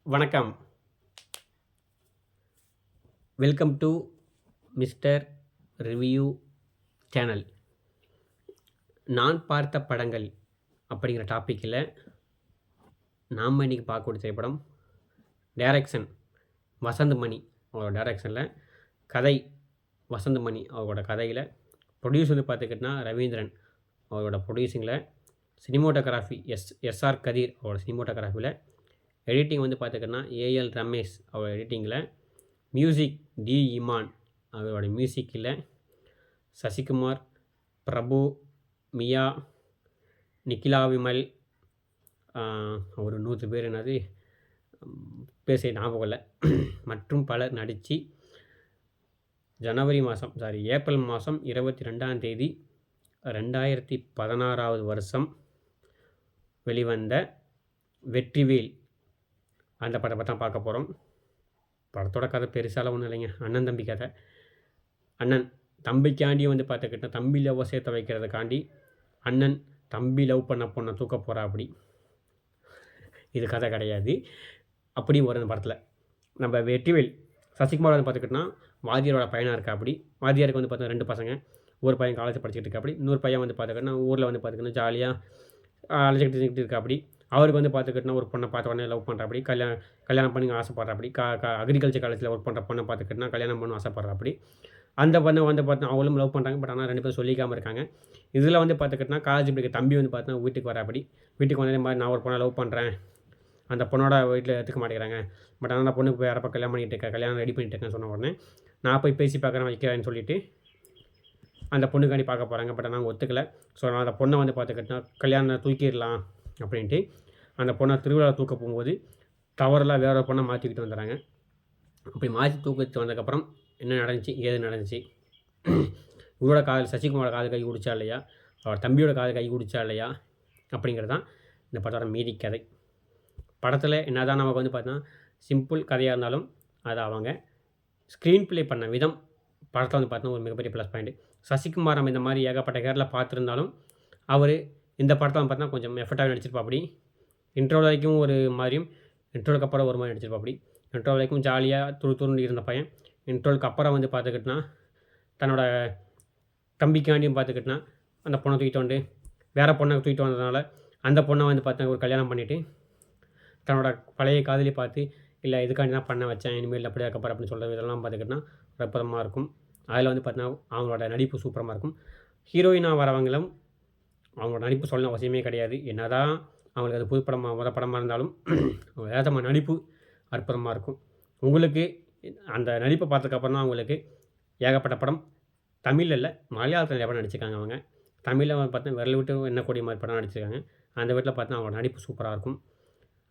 வணக்கம். Welcome to mister review channel. நான் பார்த்த படங்கள் அப்படிங்கிற டாப்பிக்கில் நாம் இன்றைக்கி பார்க்கக்கூடிய திரைப்படம் டைரக்ஷன் வசந்த் மணி அவரோட டைரக்ஷனில், கதை வசந்த் மணி அவரோட கதையில், ப்ரொடியூஸ் வந்து பார்த்துக்கிட்டிங்கன்னா ரவீந்திரன் அவரோட ப்ரொடியூசிங்கில், சினிமோட்டோகிராஃபி எஸ்ஆர் கதிர் அவரோட சினிமோட்டோகிராஃபியில், எடிட்டிங் வந்து பார்த்துக்கிட்டிங்கன்னா ஏஎல் ரமேஷ் அவரோட எடிட்டிங்கில், மியூசிக் டி இமான் அவரோட மியூசிக்கில், சசிகுமார், பிரபு, மியா, நிக்கிலா விமல், ஒரு 100 பேர் என்னது பேச ஞாபகம் இல்லை மற்றும் பலர் நடித்து ஏப்ரல் மாதம் 22ஆம் தேதி 2016 வருஷம் வெளிவந்த வெற்றிவேல் அந்த படத்தை தான் பார்க்க போகிறோம். படத்தோட கதை பெருசாலாம் ஒன்றும் இல்லைங்க. அண்ணன் தம்பி கதை. அண்ணன் தம்பிக்காண்டி வந்து பார்த்துக்கிட்டேன் தம்பி லவ்வை சேர்த்து வைக்கிறதுக்காண்டி அண்ணன் தம்பி லவ் பண்ண பொண்ணை தூக்க போகிறா. அப்படி இது கதை கிடையாது. அப்படி ஒரு படத்தில் நம்ம வெற்றிவேல் சசிகுமார் வந்து பார்த்துக்கிட்டோன்னா வாத்தியாரோட பையனாக இருக்கா. அப்படி வாத்தியாருக்கு வந்து பார்த்தா 2 பசங்க. ஒரு பையன் காலேஜ் படிச்சுட்டு இருக்கா. அப்படி இன்னொரு பையன் வந்து பார்த்துக்கிட்டோன்னா ஊரில் வந்து பார்த்துக்கிட்டோன்னா ஜாலியாக அழைச்சிக்கிட்டு இருக்கா. அப்படி அவருக்கு வந்து பார்த்துக்கிட்டோன்னா ஒரு பொண்ணை பார்த்த உடனே லவ் பண்ணுறா. அப்படி கல்யாணம் பண்ணி ஆசைப்படுறா. அப்படி அக்ரிகல்ச்சர் காலேஜில் ஒர்க் பண்ணுற பொண்ணை பார்த்துக்கிட்டோன்னா கல்யாணம் பண்ண ஆசைப்படுறா. அப்படி அந்த பொண்ணை வந்து பார்த்தா அவங்களும் லவ் பண்ணுறாங்க. பட் ஆனால் 2 பேரும் சொல்லிக்காமல் இருக்காங்க. இதில் வந்து பார்த்துக்கிட்டோன்னா காலேஜ் படிக்கிற தம்பி வந்து பார்த்தா வீட்டுக்கு வரா. அப்படி வீட்டுக்கு வந்ததே மாதிரி நான் ஒரு பொண்ணை லவ் பண்ணுறேன், அந்த பொண்ணோட வீட்டில் எடுத்துக்க மாட்டேங்கிறாங்க, பட் ஆனால் அந்த பொண்ணுக்கு வேறு பக்கம் கல்யாணம் பண்ணிகிட்டு இருக்கேன், கல்யாணம் ரெடி பண்ணிட்டு இருக்கேன்னு சொன்ன உடனே நான் போய் பேசி பார்க்குறேன் வைக்கிறேன்னு சொல்லிவிட்டு அந்த பொண்ணுக்காண்டி பார்க்க போகிறாங்க. பட் ஆனால் ஒத்துக்கலை. ஸோ நான் அந்த பொண்ணை வந்து பார்த்துக்கிட்டேன்னா கல்யாணம் தூக்கிடலாம் அப்படின்ட்டு அந்த பொண்ணை திருவிழா தூக்க போகும்போது தவறெல்லாம் வேற ஒரு பொண்ணை மாற்றிக்கிட்டு வந்துடுறாங்க. அப்படி மாற்றி தூக்கிட்டு வந்ததுக்கப்புறம் என்ன நடந்துச்சு, ஏது நடந்துச்சு, இவரோட காதல் சசிகுமாரோட காதல் கை குடிச்சா இல்லையா, அவர் தம்பியோட காதல் கை குடிச்சா இல்லையா அப்படிங்கிறது தான் இந்த படத்தோட மீதி கதை. படத்தில் என்ன தான் நமக்கு வந்து பார்த்தோன்னா சிம்பிள் கதையாக இருந்தாலும் அதை அவங்க ஸ்க்ரீன் ப்ளே பண்ண விதம் படத்தில் வந்து பார்த்தோன்னா ஒரு மிகப்பெரிய ப்ளஸ் பாயிண்ட். சசிகுமார் நம்ம இந்த மாதிரி ஏகப்பட்ட கேரில் பார்த்துருந்தாலும் அவர் இந்த படத்தை வந்து பார்த்தோன்னா கொஞ்சம் எஃபர்ட்டாக நடிச்சிருப்பா. அப்படி இன்ட்ரோ வரைக்கும் ஒரு மாதிரியும் இன்ட்ரோலுக்கு அப்புறம் ஒரு மாதிரி நடிச்சிருப்பா. அப்படி இன்ட்ரோ வரைக்கும் ஜாலியாக துருன்னு இருந்த பையன் இன்ட்ரோலுக்கு அப்புறம் வந்து பார்த்துக்கிட்டனா தன்னோட தம்பிக்காண்டியும் பார்த்துக்கிட்டனா அந்த பொண்ணை தூக்கிட்டு வந்து வேறு பொண்ணை தூக்கிட்டு வந்ததுனால அந்த பொண்ணை வந்து பார்த்தா ஒரு கல்யாணம் பண்ணிவிட்டு தன்னோட பழைய காதலி பார்த்து இல்லை இதுக்காண்டி தான் பண்ண வச்சேன், இனிமேல் அப்படியே அதுக்கப்புறம் அப்படின்னு சொல்கிறது இதெல்லாம் பார்த்துக்கிட்டனா அற்புதமாக இருக்கும். அதில் வந்து பார்த்தீங்கன்னா அவங்களோட நடிப்பு சூப்பரமாக இருக்கும். ஹீரோயினாக வரவங்களும் அவங்களோட நடிப்பு சொல்லணும் அவசியமே கிடையாது. என்ன தான் அவங்களுக்கு அது புது படமாக படமாக இருந்தாலும் ஏதமான நடிப்பு அற்புதமாக இருக்கும். உங்களுக்கு அந்த நடிப்பை பார்த்ததுக்கப்புறம் தான் அவங்களுக்கு ஏகப்பட்ட படம் தமிழில் இல்லை மலையாளத்தில் நிறைய படம் நடிச்சிருக்காங்க. அவங்க தமிழில் பார்த்தா விரல் விட்டு எண்ணக்கூடிய மாதிரி படம் நடிச்சிருக்காங்க. அந்த வீட்டில் பார்த்தா அவங்களோட நடிப்பு சூப்பராக இருக்கும்.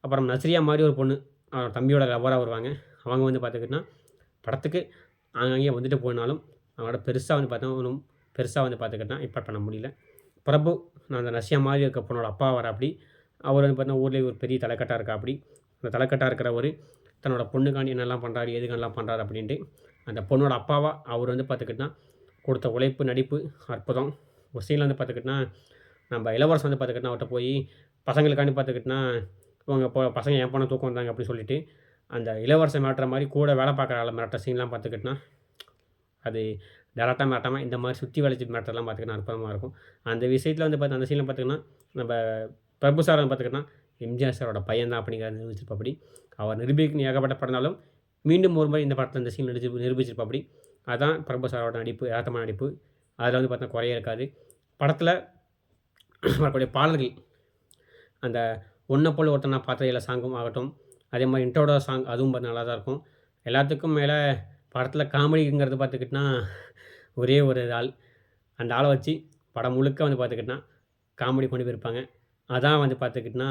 அப்புறம் நஸ்ரியா மாதிரி ஒரு பொண்ணு அவன் தம்பியோட லவ்வராக வருவாங்க. அவங்க வந்து பார்த்துக்கிட்டனா படத்துக்கு அங்கேயே வந்துட்டு போனாலும் அவங்களோட பெருசாக வந்து பார்த்தா ஒன்றும் பெருசாக வந்து பார்த்துக்கிட்டா இப்போ பண்ண முடியல. பிரபு நான் அந்த நஸ்ரியா மாதிரி இருக்க பொண்ணோட அப்பா வர. அப்படி அவர் வந்து பார்த்தா ஊர்லேயே ஒரு பெரிய தலைக்கட்டாக இருக்கா. அப்படி அந்த தலைக்கட்டாக இருக்கிறவர் தன்னோட பொண்ணுக்காண்டி என்னெல்லாம் பண்ணுறாரு, எதுக்கெல்லாம் பண்ணுறாரு அப்படின்ட்டு அந்த பொண்ணோட அப்பாவாக அவர் வந்து பார்த்துக்கிட்டா கொடுத்த உழைப்பு நடிப்பு அற்புதம். ஒரு சீனில் வந்து பார்த்துக்கிட்டனா நம்ம இளவரசன் வந்து பார்த்துக்கிட்டனா அவர்கிட்ட போய் பசங்களுக்காண்டி பார்த்துக்கிட்டனா இவங்க பசங்க என் பொண்ணை தூக்கம் வந்தாங்க அப்படி சொல்லிவிட்டு அந்த இளவரசன் மிரட்டுற மாதிரி கூட வேலை பார்க்குற ஆளை மிரட்டுற சீன்லாம் பார்த்துக்கிட்டனா அது டேரக்டாக மிரட்டாமல் இந்த மாதிரி சுற்றி வளைச்சி மிரட்டெல்லாம் பார்த்துக்கிட்டா அற்புதமாக இருக்கும். அந்த விஷயத்தில் வந்து அந்த சீனில் பார்த்துக்கிட்டனா நம்ம பிரபு சார் வந்து பார்த்துக்கிட்டனா எம்ஜிஆர் சாரோட பையன் தான் அப்படிங்கிறத நிரூபிச்சிருப்பா. அப்படி அவர் நிரூபிக்கணும் ஏகப்பட்ட படம்னாலும் மீண்டும் ஒரு முறை இந்த படத்தில் இந்த சீன் நிரூபிச்சிருப்பா. அப்படி அதுதான் பிரபு சாரோட நடிப்பு, யதார்த்தமான நடிப்பு. அதில் வந்து பார்த்தா குறைய இருக்காது. படத்தில் வரக்கூடிய பாடல்கள் அந்த ஒன்றை போல் ஒருத்தர் நான் பார்த்ததில்ல சாங்கும் ஆகட்டும், அதே மாதிரி இன்ட்ரோட சாங் அதுவும் பார்த்து நல்லா தான் இருக்கும். எல்லாத்துக்கும் மேலே படத்தில் காமெடிங்கிறது பார்த்துக்கிட்டனா ஒரே ஒரு ஆள், அந்த ஆளை வச்சு படம் முழுக்க வந்து பார்த்துக்கிட்டனா காமெடி கொண்டு போயிருப்பாங்க. அதான் வந்து பார்த்துக்கிட்டனா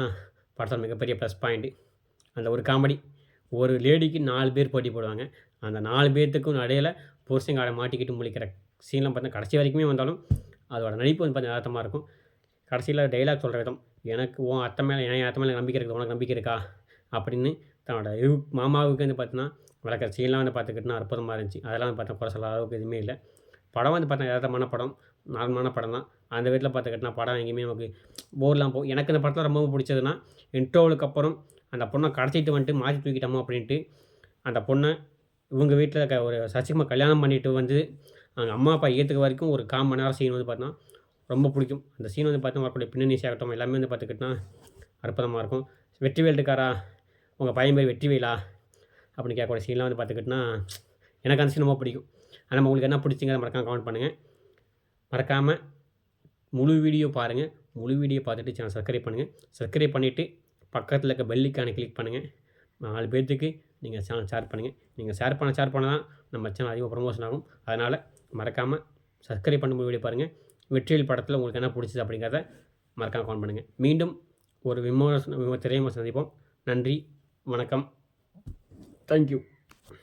படத்தில் மிகப்பெரிய ப்ளஸ் பாயிண்ட்டு. அந்த ஒரு காமெடி ஒரு லேடிக்கு 4 பேர் போட்டி போடுவாங்க. அந்த 4 பேர்த்துக்கும் இடையில புருஷங்காரை மாட்டிக்கிட்டு முழிக்கிற சீன்லாம் பார்த்தா கடைசி வரைக்குமே வந்தாலும் அதோட நடிப்பு வந்து பார்த்தா யதார்த்தமாக இருக்கும். கடைசியில் டைலாக் சொல்கிற விதம் எனக்கு உன் அத்தை மேலே என் அத்தை மேலே நம்பிக்கை இருக்குது, உனக்கு நம்பிக்கை இருக்கா அப்படின்னு தன்னோட மாமாவுக்கு வந்து பார்த்தீங்கன்னா வளர்க்குற சீன்லாம் வந்து பார்த்துக்கிட்டுனா அற்புதமாக இருந்துச்சு. அதெல்லாம் வந்து பார்த்தா குறை சொல்ல அளவுக்கு எதுவுமே இல்லை. படம் வந்து பார்த்தா யதார்த்தமான படம், நார்மலான படம் தான். அந்த வீட்டில் பார்த்துக்கிட்டனா படம் எங்கேயுமே நமக்கு போர்லாம் எனக்கு இந்த படத்தில் ரொம்பவும் பிடிச்சதுன்னா இன்ட்ரோவுக்கு அப்புறம் அந்த பொண்ணை கடத்திட்டு வந்துட்டு மாற்றி தூக்கிட்டோமோ அப்படின்ட்டு அந்த பொண்ணை இவங்க வீட்டில் ஒரு சசிகமா கல்யாணம் பண்ணிட்டு வந்து அவங்க அம்மா அப்பா ஏற்றுக்க வரைக்கும் ஒரு 1/4 மணி நேரம் சீன் வந்து பார்த்தோன்னா ரொம்ப பிடிக்கும். அந்த சீன் வந்து பார்த்தா வரக்கூடிய பின்னணி இசையாகட்டும் எல்லாமே வந்து பார்த்துக்கிட்டோன்னா அற்புதமாக இருக்கும். வெற்றிவேல் இருக்காரா, உங்கள் பையன் பேர் வெற்றிவேலா அப்படின்னு கேட்கக்கூடிய சீன்லாம் வந்து பார்த்துக்கிட்டோன்னா எனக்கு அந்த சீன் ரொம்ப பிடிக்கும். ஆனால் உங்களுக்கு என்ன பிடிச்சிங்கிறத மறக்காமல் கமெண்ட் பண்ணுங்கள். மறக்காமல் முழு வீடியோ பாருங்கள். முழு வீடியோ பார்த்துட்டு சேனல் சப்ஸ்கிரைப் பண்ணுங்கள். சப்ஸ்கிரைப் பண்ணிவிட்டு பக்கத்தில் இருக்க பெல் ஐக்கானை கிளிக் பண்ணுங்கள். 4 பேர்த்துக்கு நீங்கள் சேனல் ஷேர் பண்ணுங்கள். நீங்கள் ஷேர் பண்ண தான் நம்ம சேனல் அதிகமாக ப்ரமோஷன் ஆகும். அதனால் மறக்காமல் சப்ஸ்கிரைப் பண்ணி வீடியோ பாருங்கள். வெற்றிவேல் படத்தில் உங்களுக்கு என்ன பிடிச்சது அப்படிங்கிறத மறக்காமல் கமெண்ட் பண்ணுங்கள். மீண்டும் ஒரு திரை விமர்சனம் சந்திப்போம். நன்றி, வணக்கம், தேங்க்யூ.